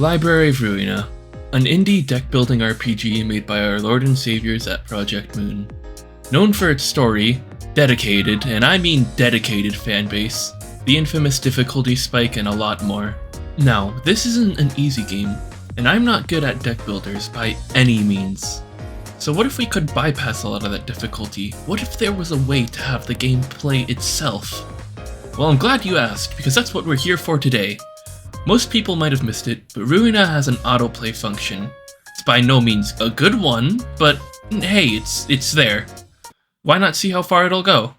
Library of Ruina, an indie deck-building RPG made by our Lord and Saviors at Project Moon. Known for its story, dedicated, and I mean dedicated fanbase, the infamous difficulty spike, and a lot more. Now, this isn't an easy game, and I'm not good at deck builders by any means. So what if we could bypass a lot of that difficulty? What if there was a way to have the game play itself? Well, I'm glad you asked, because that's what we're here for today. Most people might have missed it, but Ruina has an autoplay function. It's by no means a good one, but hey, it's there. Why not see how far it'll go?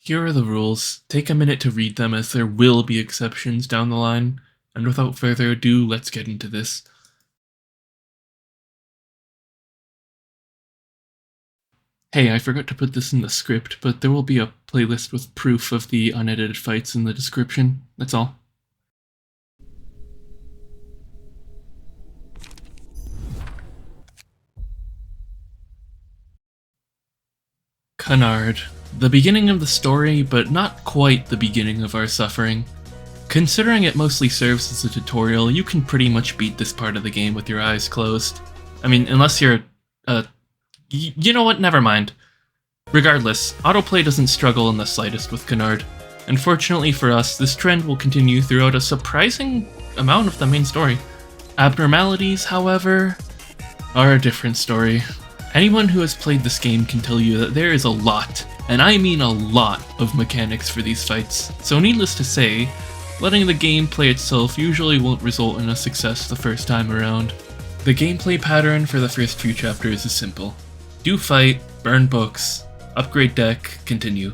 Here are the rules. Take a minute to read them, as there will be exceptions down the line. And without further ado, let's get into this. Hey, I forgot to put this in the script, but there will be a playlist with proof of the unedited fights in the description. That's all. Canard. The beginning of the story, but not quite the beginning of our suffering. Considering it mostly serves as a tutorial, you can pretty much beat this part of the game with your eyes closed. I mean, unless you're, you know what, never mind. Regardless, autoplay doesn't struggle in the slightest with Canard. Unfortunately for us, this trend will continue throughout a surprising amount of the main story. Abnormalities, however, are a different story. Anyone who has played this game can tell you that there is a lot, and I mean a lot, of mechanics for these fights, so needless to say, letting the game play itself usually won't result in a success the first time around. The gameplay pattern for the first few chapters is simple. Do fight, burn books, upgrade deck, continue.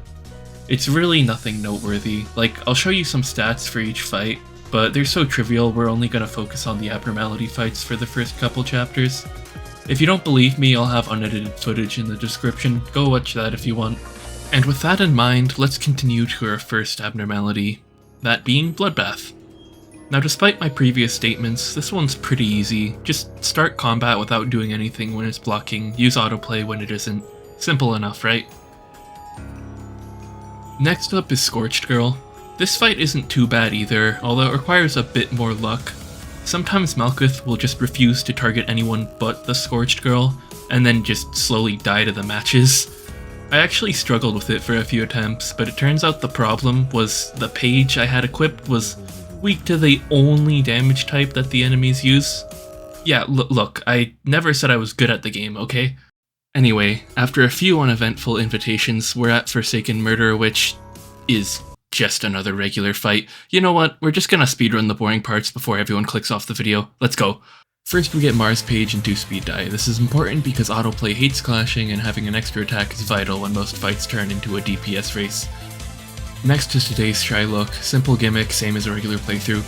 It's really nothing noteworthy. Like, I'll show you some stats for each fight, but they're so trivial we're only gonna focus on the Abnormality fights for the first couple chapters. If you don't believe me, I'll have unedited footage in the description, go watch that if you want. And with that in mind, let's continue to our first abnormality, that being Bloodbath. Now despite my previous statements, this one's pretty easy. Just start combat without doing anything when it's blocking, use autoplay when it isn't. Simple enough, right? Next up is Scorched Girl. This fight isn't too bad either, although it requires a bit more luck. Sometimes Malkuth will just refuse to target anyone but the Scorched Girl, and then just slowly die to the matches. I actually struggled with it for a few attempts, but it turns out the problem was the page I had equipped was weak to the only damage type that the enemies use. Yeah, look, I never said I was good at the game, okay? Anyway, after a few uneventful invitations, we're at Forsaken Murder, which is just another regular fight. You know what, we're just gonna speedrun the boring parts before everyone clicks off the video. Let's go. First we get Mars Page and 2 speed die. This is important because autoplay hates clashing and having an extra attack is vital when most fights turn into a DPS race. Next is today's Shylock. Simple gimmick, same as a regular playthrough.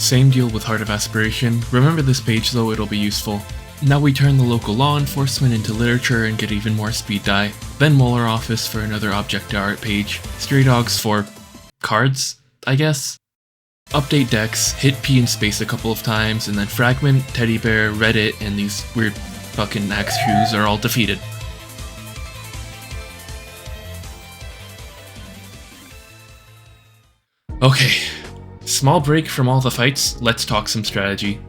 Same deal with Heart of Aspiration. Remember this page though, it'll be useful. Now we turn the local law enforcement into literature and get even more speed die. Then Molar Office for another object art page. Stray Dogs for cards, I guess? Update decks, hit P in space a couple of times, and then Fragment, Teddy Bear, Reddit, and these weird fucking axe shoes are all defeated. Okay, small break from all the fights, let's talk some strategy.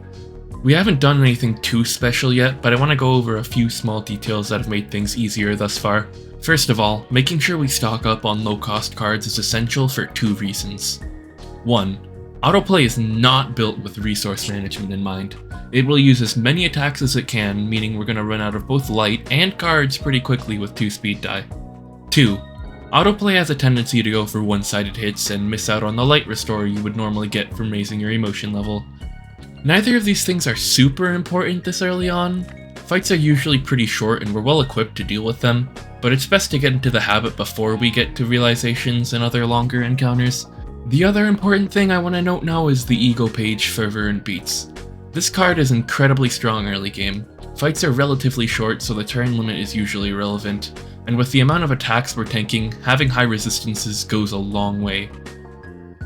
We haven't done anything too special yet, but I want to go over a few small details that have made things easier thus far. First of all, making sure we stock up on low-cost cards is essential for 2 reasons. 1. Autoplay is not built with resource management in mind. It will use as many attacks as it can, meaning we're going to run out of both light and cards pretty quickly with 2 speed die. 2. Autoplay has a tendency to go for one-sided hits and miss out on the light restore you would normally get from raising your emotion level. Neither of these things are super important this early on. Fights are usually pretty short and we're well equipped to deal with them, but it's best to get into the habit before we get to realizations and other longer encounters. The other important thing I want to note now is the ego page, Fervor and Beats. This card is incredibly strong early game. Fights are relatively short, so the turn limit is usually irrelevant. and with the amount of attacks we're tanking, having high resistances goes a long way.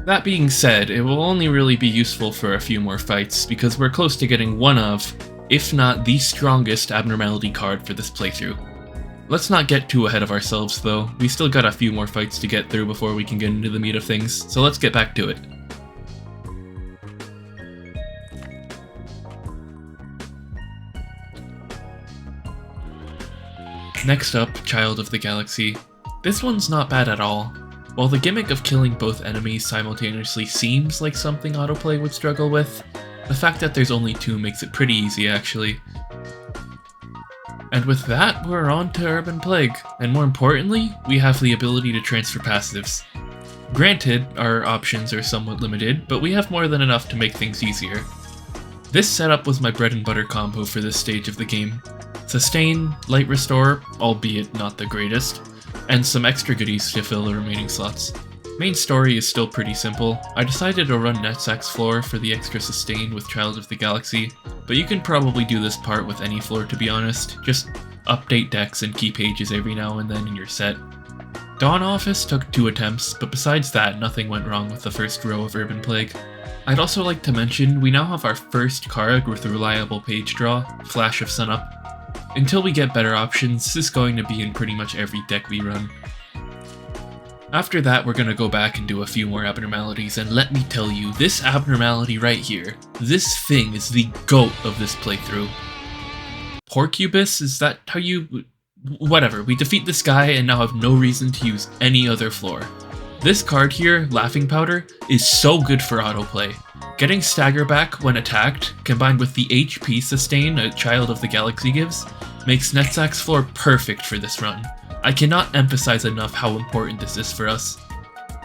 That being said, it will only really be useful for a few more fights, because we're close to getting one of, if not the strongest Abnormality card for this playthrough. Let's not get too ahead of ourselves though, we still got a few more fights to get through before we can get into the meat of things, so let's get back to it. Next up, Child of the Galaxy. This one's not bad at all. While the gimmick of killing both enemies simultaneously seems like something Autoplay would struggle with, the fact that there's only 2 makes it pretty easy actually. And with that, we're on to Urban Plague, and more importantly, we have the ability to transfer passives. Granted, our options are somewhat limited, but we have more than enough to make things easier. This setup was my bread and butter combo for this stage of the game. Sustain, Light Restore, albeit not the greatest, and some extra goodies to fill the remaining slots. Main story is still pretty simple. I decided to run Netsack's floor for the extra sustain with Child of the Galaxy, but you can probably do this part with any floor to be honest, just update decks and key pages every now and then and you're set. Dawn Office took 2 attempts, but besides that nothing went wrong with the first row of Urban Plague. I'd also like to mention we now have our first card with a reliable page draw, Flash of Sunup. Until we get better options, this is going to be in pretty much every deck we run. After that, we're going to go back and do a few more abnormalities, and let me tell you, this abnormality right here, this thing is the GOAT of this playthrough. Porcubus, is that how you... whatever, we defeat this guy and now have no reason to use any other floor. This card here, Laughing Powder, is so good for autoplay. Getting stagger back when attacked, combined with the HP sustain a Child of the Galaxy gives, makes Netsack's floor perfect for this run. I cannot emphasize enough how important this is for us.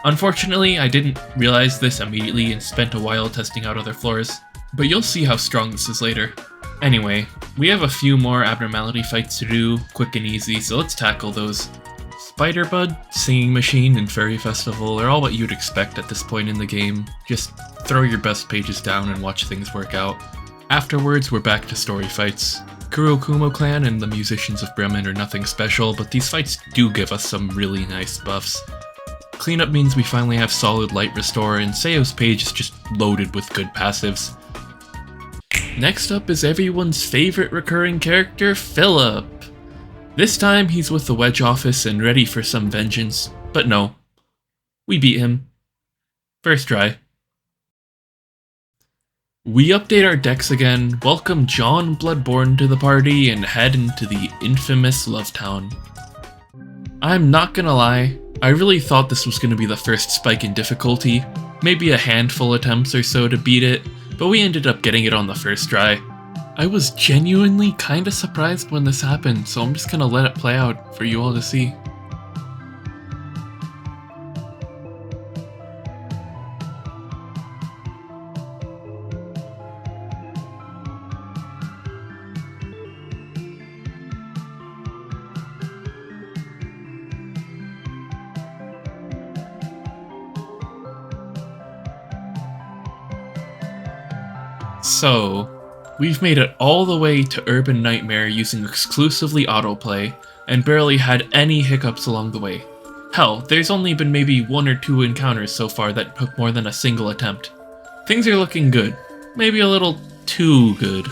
Unfortunately, I didn't realize this immediately and spent a while testing out other floors, but you'll see how strong this is later. Anyway, we have a few more abnormality fights to do, quick and easy, so let's tackle those. Spiderbud, Singing Machine, and Fairy Festival are all what you'd expect at this point in the game. Just throw your best pages down and watch things work out. Afterwards, we're back to story fights. Kurokumo Clan and the Musicians of Bremen are nothing special, but these fights do give us some really nice buffs. Cleanup means we finally have solid Light Restore, and Seo's page is just loaded with good passives. Next up is everyone's favorite recurring character, Philip. This time he's with the Wedge office and ready for some vengeance, but no. We beat him. First try. We update our decks again, welcome John Bloodborne to the party, and head into the infamous Love Town. I'm not gonna lie, I really thought this was gonna be the first spike in difficulty, maybe a handful attempts or so to beat it, but we ended up getting it on the first try. I was genuinely kinda surprised when this happened, so I'm just gonna let it play out for you all to see. So, we've made it all the way to Urban Nightmare using exclusively autoplay, and barely had any hiccups along the way. Hell, there's only been maybe 1 or 2 encounters so far that took more than a single attempt. Things are looking good. Maybe a little too good.